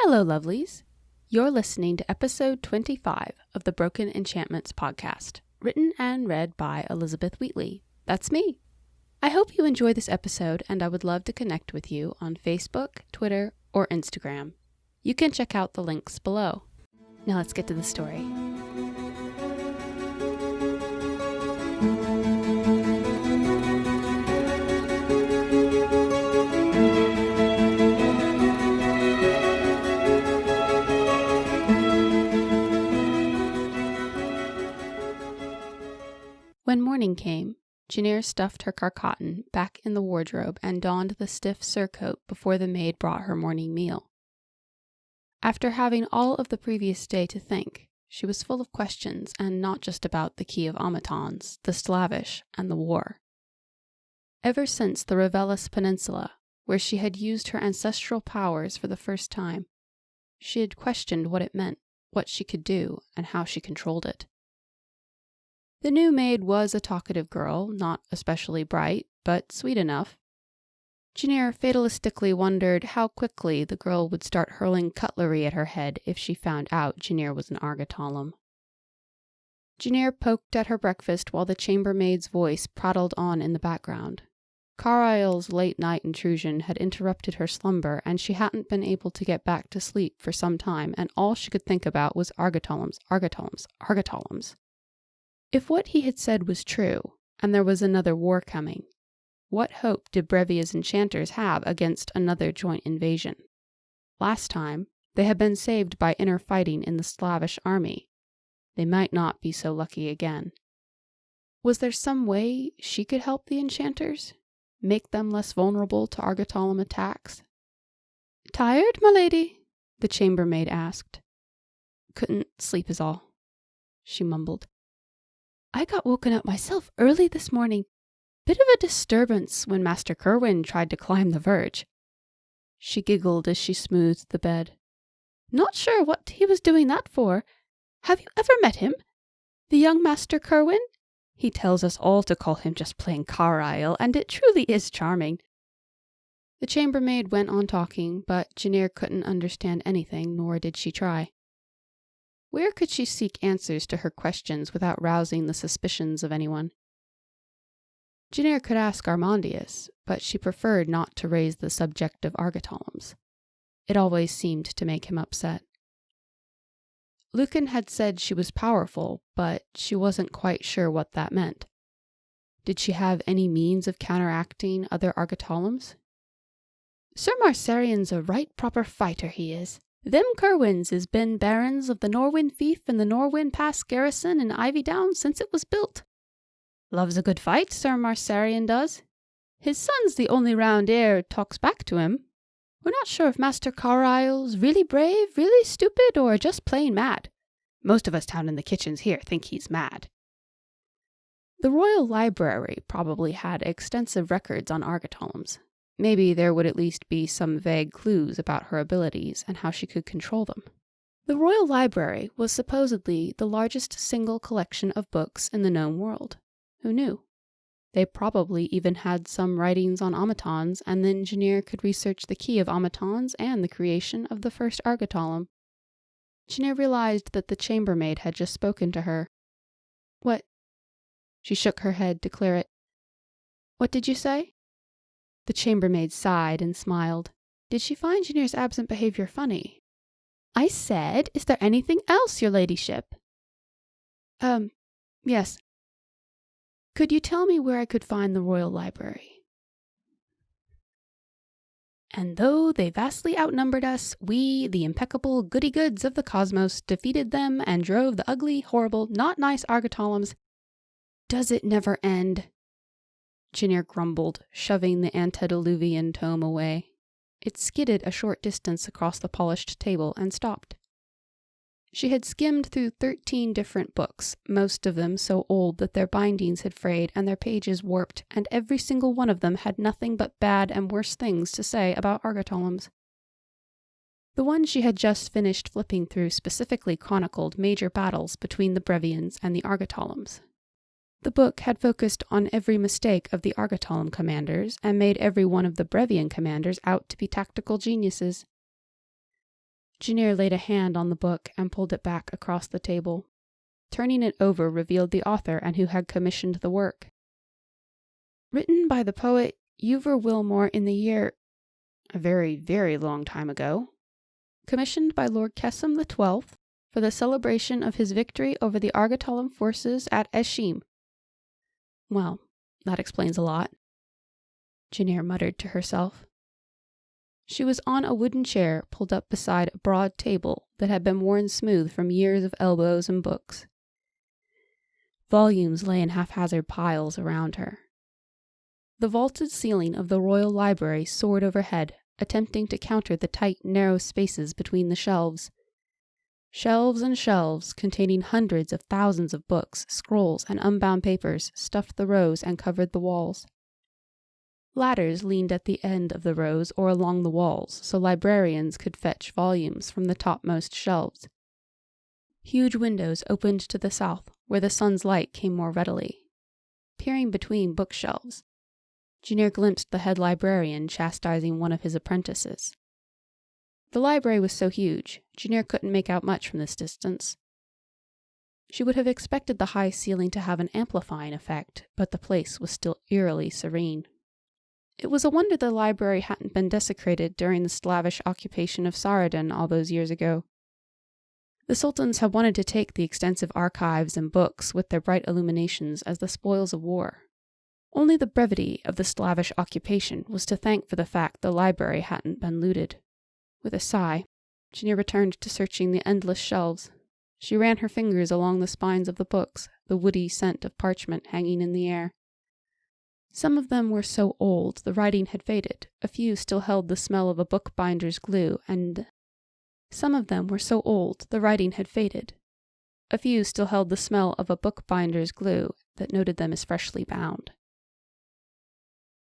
Hello, lovelies. You're listening to episode 25 of the Broken Enchantments podcast, written and read by Elizabeth Wheatley. That's me. I hope you enjoy this episode, and I would love to connect with you on Facebook, Twitter, or Instagram. You can check out the links below. Now let's get to the story. When morning came, Janir stuffed her carcotton back in the wardrobe and donned the stiff surcoat before the maid brought her morning meal. After having all of the previous day to think, she was full of questions, and not just about the key of automatons, the Slavish, and the war. Ever since the Revelis Peninsula, where she had used her ancestral powers for the first time, she had questioned what it meant, what she could do, and how she controlled it. The new maid was a talkative girl, not especially bright, but sweet enough. Janir fatalistically wondered how quickly the girl would start hurling cutlery at her head if she found out Janir was an Argotolum. Janir poked at her breakfast while the chambermaid's voice prattled on in the background. Carlisle's late-night intrusion had interrupted her slumber, and she hadn't been able to get back to sleep for some time, and all she could think about was Argotolums, Argotolums, Argotolums. If what he had said was true, and there was another war coming, what hope did Brevia's enchanters have against another joint invasion? Last time, they had been saved by inner fighting in the Slavish army. They might not be so lucky again. Was there some way she could help the enchanters? Make them less vulnerable to Argotolum attacks? "Tired, my lady?" the chambermaid asked. "Couldn't sleep is all," she mumbled. "I got woken up myself early this morning. Bit of a disturbance when Master Kerwin tried to climb the verge." She giggled as she smoothed the bed. "Not sure what he was doing that for. Have you ever met him? The young Master Kerwin? He tells us all to call him just plain Carlisle, and it truly is charming." The chambermaid went on talking, but Janir couldn't understand anything, nor did she try. Where could she seek answers to her questions without rousing the suspicions of anyone? Janir could ask Armandius, but she preferred not to raise the subject of Argotolums. It always seemed to make him upset. Lucan had said she was powerful, but she wasn't quite sure what that meant. Did she have any means of counteracting other Argotolums? "Sir Marcerian's a right proper fighter, he is. Them Kerwins has been barons of the Norwin Fief and the Norwin Pass garrison in Ivydown since it was built. Loves a good fight, Sir Marcerian does. His son's the only round 'ere talks back to him. We're not sure if Master Carlisle's really brave, really stupid, or just plain mad. Most of us down in the kitchens here think he's mad." The Royal Library probably had extensive records on Argotolums. Maybe there would at least be some vague clues about her abilities and how she could control them. The Royal Library was supposedly the largest single collection of books in the known world. Who knew? They probably even had some writings on automatons, and then Janir could research the key of automatons and the creation of the first Argotolum. Janir realized that the chambermaid had just spoken to her. "What?" She shook her head to clear it. "What did you say?" The chambermaid sighed and smiled. Did she find Janir's absent behavior funny? "I said, is there anything else, your ladyship?" Yes. Could you tell me where I could find the Royal Library?" "And though they vastly outnumbered us, we, the impeccable goody-goods of the cosmos, defeated them and drove the ugly, horrible, not nice Argotolums." "Does it never end?" Janir grumbled, shoving the antediluvian tome away. It skidded a short distance across the polished table and stopped. She had skimmed through 13 different books, most of them so old that their bindings had frayed and their pages warped, and every single one of them had nothing but bad and worse things to say about Argotolums. The one she had just finished flipping through specifically chronicled major battles between the Brevians and the Argotolums. The book had focused on every mistake of the Argotolum commanders and made every one of the Brevian commanders out to be tactical geniuses. Janir laid a hand on the book and pulled it back across the table. Turning it over revealed the author and who had commissioned the work. Written by the poet Ewer Wilmore in the year a very, very long time ago. Commissioned by Lord Kessim XII for the celebration of his victory over the Argatolan forces at Eshim. Well, that explains a lot, Janir muttered to herself. She was on a wooden chair pulled up beside a broad table that had been worn smooth from years of elbows and books. Volumes lay in haphazard piles around her. The vaulted ceiling of the Royal Library soared overhead, attempting to counter the tight, narrow spaces between the shelves. Shelves and shelves containing hundreds of thousands of books, scrolls, and unbound papers stuffed the rows and covered the walls. Ladders leaned at the end of the rows or along the walls, so librarians could fetch volumes from the topmost shelves. Huge windows opened to the south, where the sun's light came more readily. Peering between bookshelves, Janir glimpsed the head librarian chastising one of his apprentices. The library was so huge, Janir couldn't make out much from this distance. She would have expected the high ceiling to have an amplifying effect, but the place was still eerily serene. It was a wonder the library hadn't been desecrated during the slavish occupation of Saradin all those years ago. The sultans had wanted to take the extensive archives and books with their bright illuminations as the spoils of war. Only the brevity of the slavish occupation was to thank for the fact the library hadn't been looted. With a sigh, Janir returned to searching the endless shelves. She ran her fingers along the spines of the books, the woody scent of parchment hanging in the air. Some of them were so old the writing had faded. A few still held the smell of a bookbinder's glue, that noted them as freshly bound.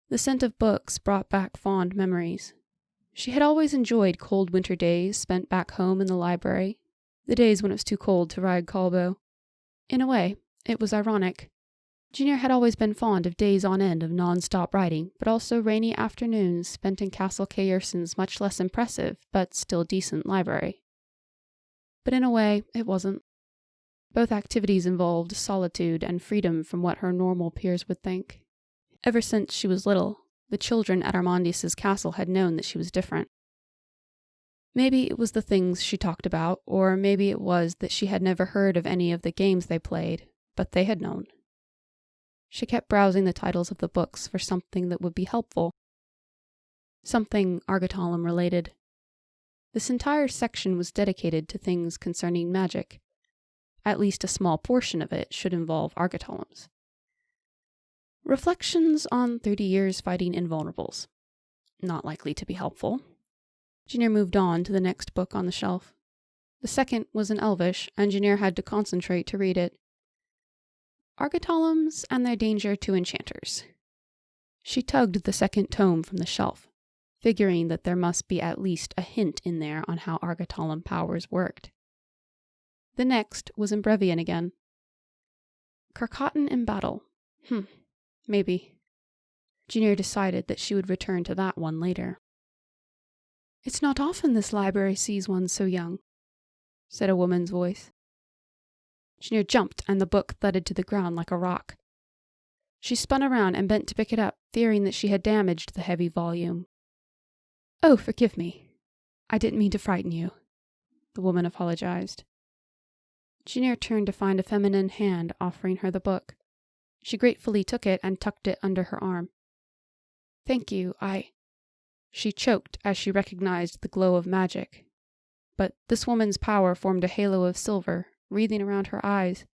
The scent of books brought back fond memories. She had always enjoyed cold winter days spent back home in the library, the days when it was too cold to ride Kalbo. In a way, it was ironic. Janir had always been fond of days on end of non-stop writing, but also rainy afternoons spent in Castle Kayersen's much less impressive, but still decent library. But in a way, it wasn't. Both activities involved solitude and freedom from what her normal peers would think. Ever since she was little, the children at Armandius's castle had known that she was different. Maybe it was the things she talked about, or maybe it was that she had never heard of any of the games they played, but they had known. She kept browsing the titles of the books for something that would be helpful. Something Argatolan related. This entire section was dedicated to things concerning magic. At least a small portion of it should involve Argatolans. Reflections on 30 years fighting Invulnerables. Not likely to be helpful. Janir moved on to the next book on the shelf. The second was in Elvish, and Janir had to concentrate to read it. Argatolans and Their Danger to Enchanters. She tugged the second tome from the shelf, figuring that there must be at least a hint in there on how Argatolan powers worked. The next was in Brevian again. Carcotten in Battle. Maybe. Janir decided that she would return to that one later. "It's not often this library sees one so young," said a woman's voice. Janir jumped, and the book thudded to the ground like a rock. She spun around and bent to pick it up, fearing that she had damaged the heavy volume. "Oh, forgive me. I didn't mean to frighten you," the woman apologized. Janir turned to find a feminine hand offering her the book. She gratefully took it and tucked it under her arm. "Thank you, She choked as she recognized the glow of magic. But this woman's power formed a halo of silver, wreathing around her eyes.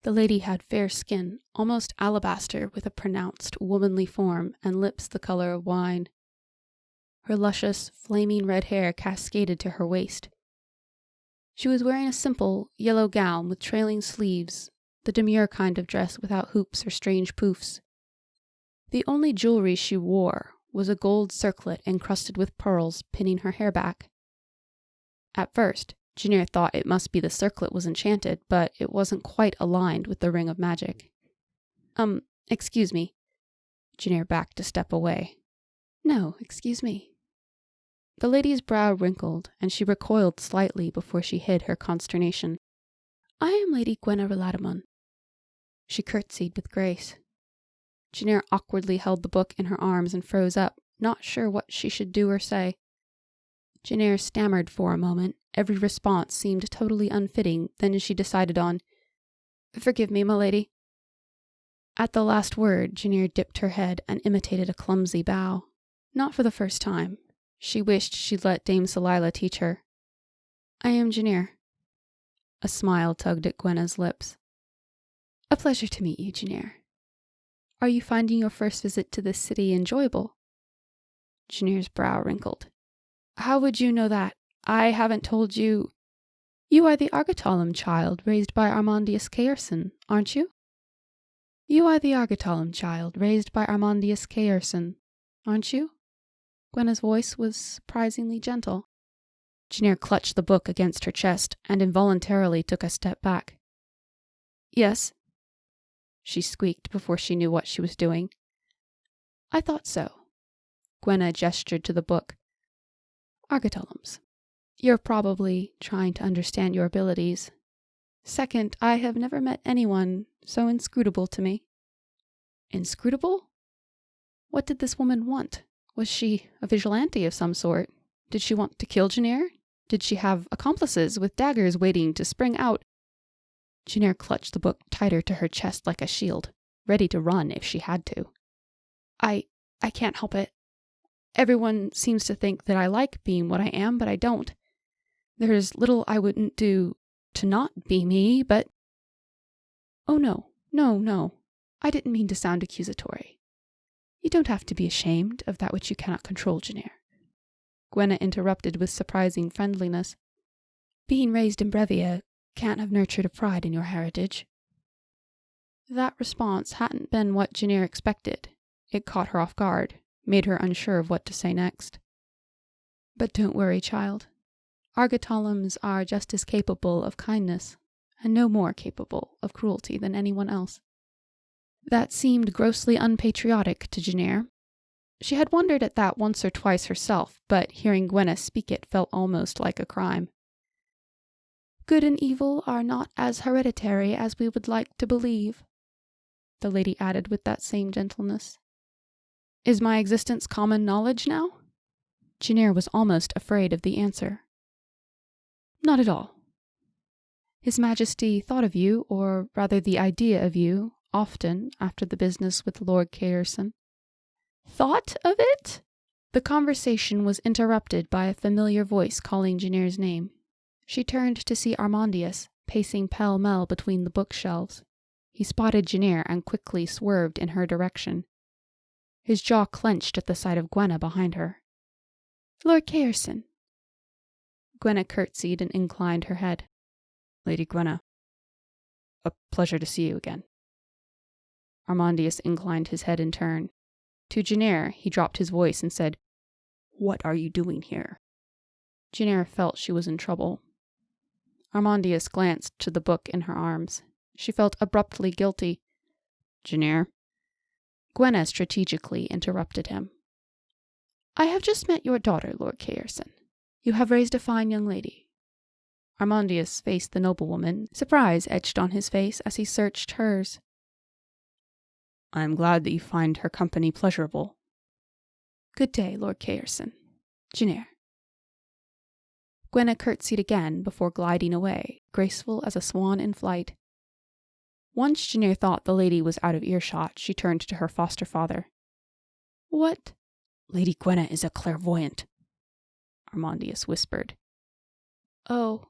The lady had fair skin, almost alabaster, with a pronounced womanly form and lips the color of wine. Her luscious, flaming red hair cascaded to her waist. She was wearing a simple, yellow gown with trailing sleeves, the demure kind of dress without hoops or strange poofs. The only jewelry she wore was a gold circlet encrusted with pearls pinning her hair back. At first, Janir thought it must be the circlet was enchanted, but it wasn't quite aligned with the ring of magic. Excuse me." Janir backed a step away. "No, excuse me." The lady's brow wrinkled, and she recoiled slightly before she hid her consternation. I am Lady Gwenna Rillatimon. She curtsied with grace. Janir awkwardly held the book in her arms and froze up, not sure what she should do or say. Janir stammered for a moment. Every response seemed totally unfitting. Then she decided on, Forgive me, my lady. At the last word, Janir dipped her head and imitated a clumsy bow. Not for the first time. She wished she'd let Dame Celila teach her. I am Janir. A smile tugged at Gwenna's lips. A pleasure to meet you, Janir. Are you finding your first visit to this city enjoyable? Janir's brow wrinkled. How would you know that? I haven't told you. You are the Argatalum child raised by Armandius Caerson, aren't you? You are the Argatalum child raised by Armandius Caerson, aren't you? Gwenna's voice was surprisingly gentle. Janir clutched the book against her chest and involuntarily took a step back. Yes, she squeaked before she knew what she was doing. I thought so. Gwenna gestured to the book. Argatalums. You're probably trying to understand your abilities. Second, I have never met anyone so inscrutable to me. Inscrutable? What did this woman want? Was she a vigilante of some sort? Did she want to kill Janir? Did she have accomplices with daggers waiting to spring out? Janir clutched the book tighter to her chest like a shield, ready to run if she had to. I can't help it. Everyone seems to think that I like being what I am, but I don't. There's little I wouldn't do to not be me, but... Oh no. I didn't mean to sound accusatory. You don't have to be ashamed of that which you cannot control, Janir. Gwenna interrupted with surprising friendliness. Being raised in Brevia can't have nurtured a pride in your heritage. That response hadn't been what Janir expected. It caught her off guard, made her unsure of what to say next. But don't worry, child. Argatalums are just as capable of kindness, and no more capable of cruelty than anyone else. That seemed grossly unpatriotic to Janir. She had wondered at that once or twice herself, but hearing Gwenna speak it felt almost like a crime. Good and evil are not as hereditary as we would like to believe, the lady added with that same gentleness. Is my existence common knowledge now? Janir was almost afraid of the answer. Not at all. His Majesty thought of you, or rather the idea of you, often after the business with Lord Caerson. Thought of it? The conversation was interrupted by a familiar voice calling Janir's name. She turned to see Armandius, pacing pell-mell between the bookshelves. He spotted Janir and quickly swerved in her direction. His jaw clenched at the sight of Gwenna behind her. Lord Caerson. Gwenna curtsied and inclined her head. Lady Gwenna. A pleasure to see you again. Armandius inclined his head in turn. To Janir, he dropped his voice and said, What are you doing here? Janir felt she was in trouble. Armandius glanced to the book in her arms. She felt abruptly guilty. Janir. Gwenna strategically interrupted him. I have just met your daughter, Lord Caerson. You have raised a fine young lady. Armandius faced the noblewoman, surprise etched on his face as he searched hers. I am glad that you find her company pleasurable. Good day, Lord Caerson. Janir. Gwenna curtsied again before gliding away, graceful as a swan in flight. Once Janir thought the lady was out of earshot, she turned to her foster father. What? Lady Gwenna is a clairvoyant, Armandius whispered. Oh.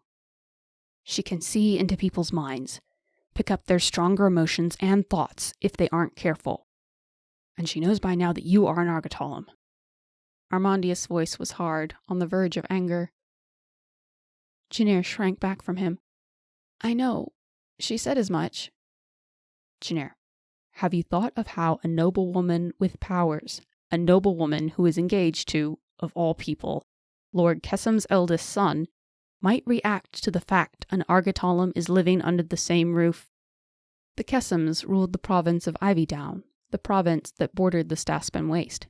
She can see into people's minds, pick up their stronger emotions and thoughts if they aren't careful. And she knows by now that you are an Argatalum. Armandius' voice was hard, on the verge of anger. Janir shrank back from him. I know. She said as much. Janir, have you thought of how a noblewoman with powers, a noblewoman who is engaged to, of all people, Lord Kessam's eldest son, might react to the fact an Argatalum is living under the same roof? The Kessams ruled the province of Ivydown, the province that bordered the Staspin Waste.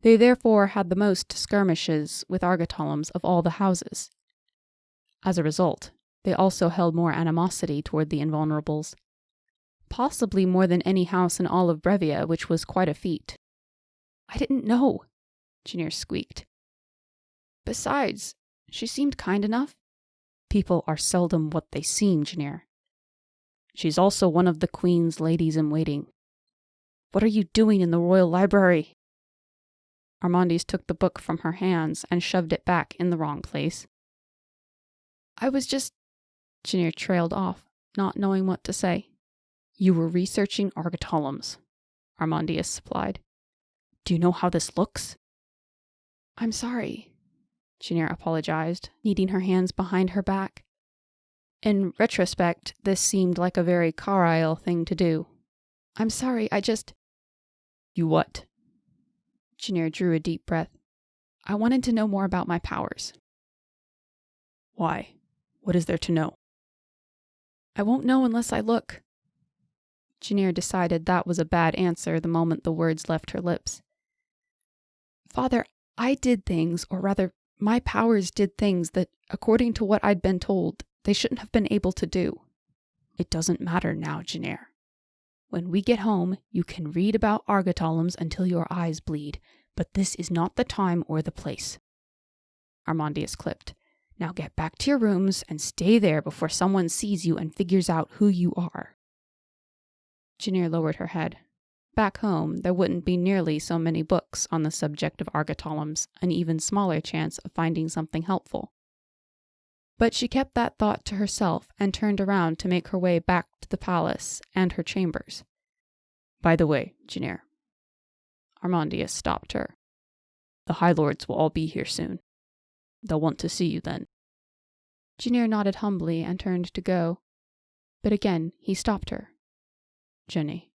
They therefore had the most skirmishes with Argotolums of all the houses. As a result, they also held more animosity toward the Invulnerables, possibly more than any house in all of Brevia, which was quite a feat. I didn't know, Janir squeaked. Besides, she seemed kind enough. People are seldom what they seem, Janir. She's also one of the Queen's ladies-in-waiting. What are you doing in the Royal Library? Armandis took the book from her hands and shoved it back in the wrong place. I was just... Janir trailed off, not knowing what to say. You were researching Argotolums, Armandius supplied. Do you know how this looks? I'm sorry, Janir apologized, kneading her hands behind her back. In retrospect, this seemed like a very Carlisle thing to do. I'm sorry, I just... You what? Janir drew a deep breath. I wanted to know more about my powers. Why? What is there to know? I won't know unless I look. Janir decided that was a bad answer the moment the words left her lips. Father, I did things, or rather, my powers did things that, according to what I'd been told, they shouldn't have been able to do. It doesn't matter now, Janir. When we get home, you can read about Argotolums until your eyes bleed, but this is not the time or the place. Armandius clipped. Now get back to your rooms and stay there before someone sees you and figures out who you are. Janir lowered her head. Back home, there wouldn't be nearly so many books on the subject of Argotolums, an even smaller chance of finding something helpful. But she kept that thought to herself and turned around to make her way back to the palace and her chambers. By the way, Janir. Armandius stopped her. The High Lords will all be here soon. They'll want to see you then. Janir nodded humbly and turned to go. But again, he stopped her. Jenny.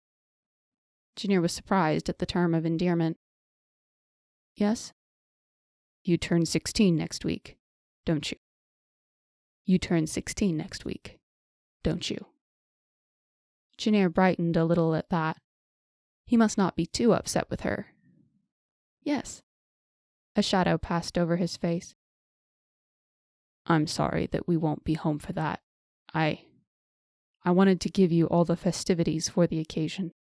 Janir was surprised at the term of endearment. Yes? You turn 16 next week, don't you? You turn 16 next week, don't you? Janir brightened a little at that. He must not be too upset with her. Yes. A shadow passed over his face. I'm sorry that we won't be home for that. I wanted to give you all the festivities for the occasion.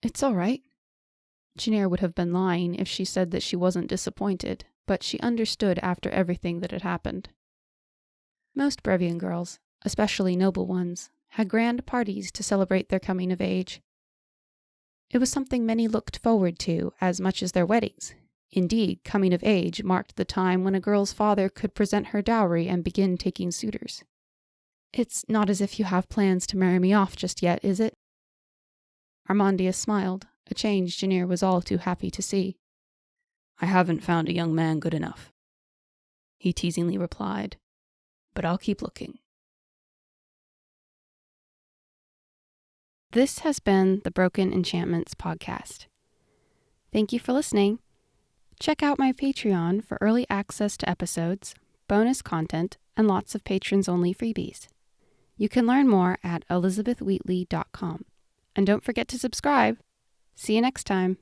It's all right. Janir would have been lying if she said that she wasn't disappointed, but she understood after everything that had happened. Most Brevian girls, especially noble ones, had grand parties to celebrate their coming of age. It was something many looked forward to as much as their weddings. Indeed, coming of age marked the time when a girl's father could present her dowry and begin taking suitors. It's not as if you have plans to marry me off just yet, is it? Armandius smiled, a change Janir was all too happy to see. I haven't found a young man good enough, he teasingly replied, but I'll keep looking. This has been the Broken Enchantments podcast. Thank you for listening. Check out my Patreon for early access to episodes, bonus content, and lots of patrons-only freebies. You can learn more at elizabethwheatley.com. And don't forget to subscribe. See you next time.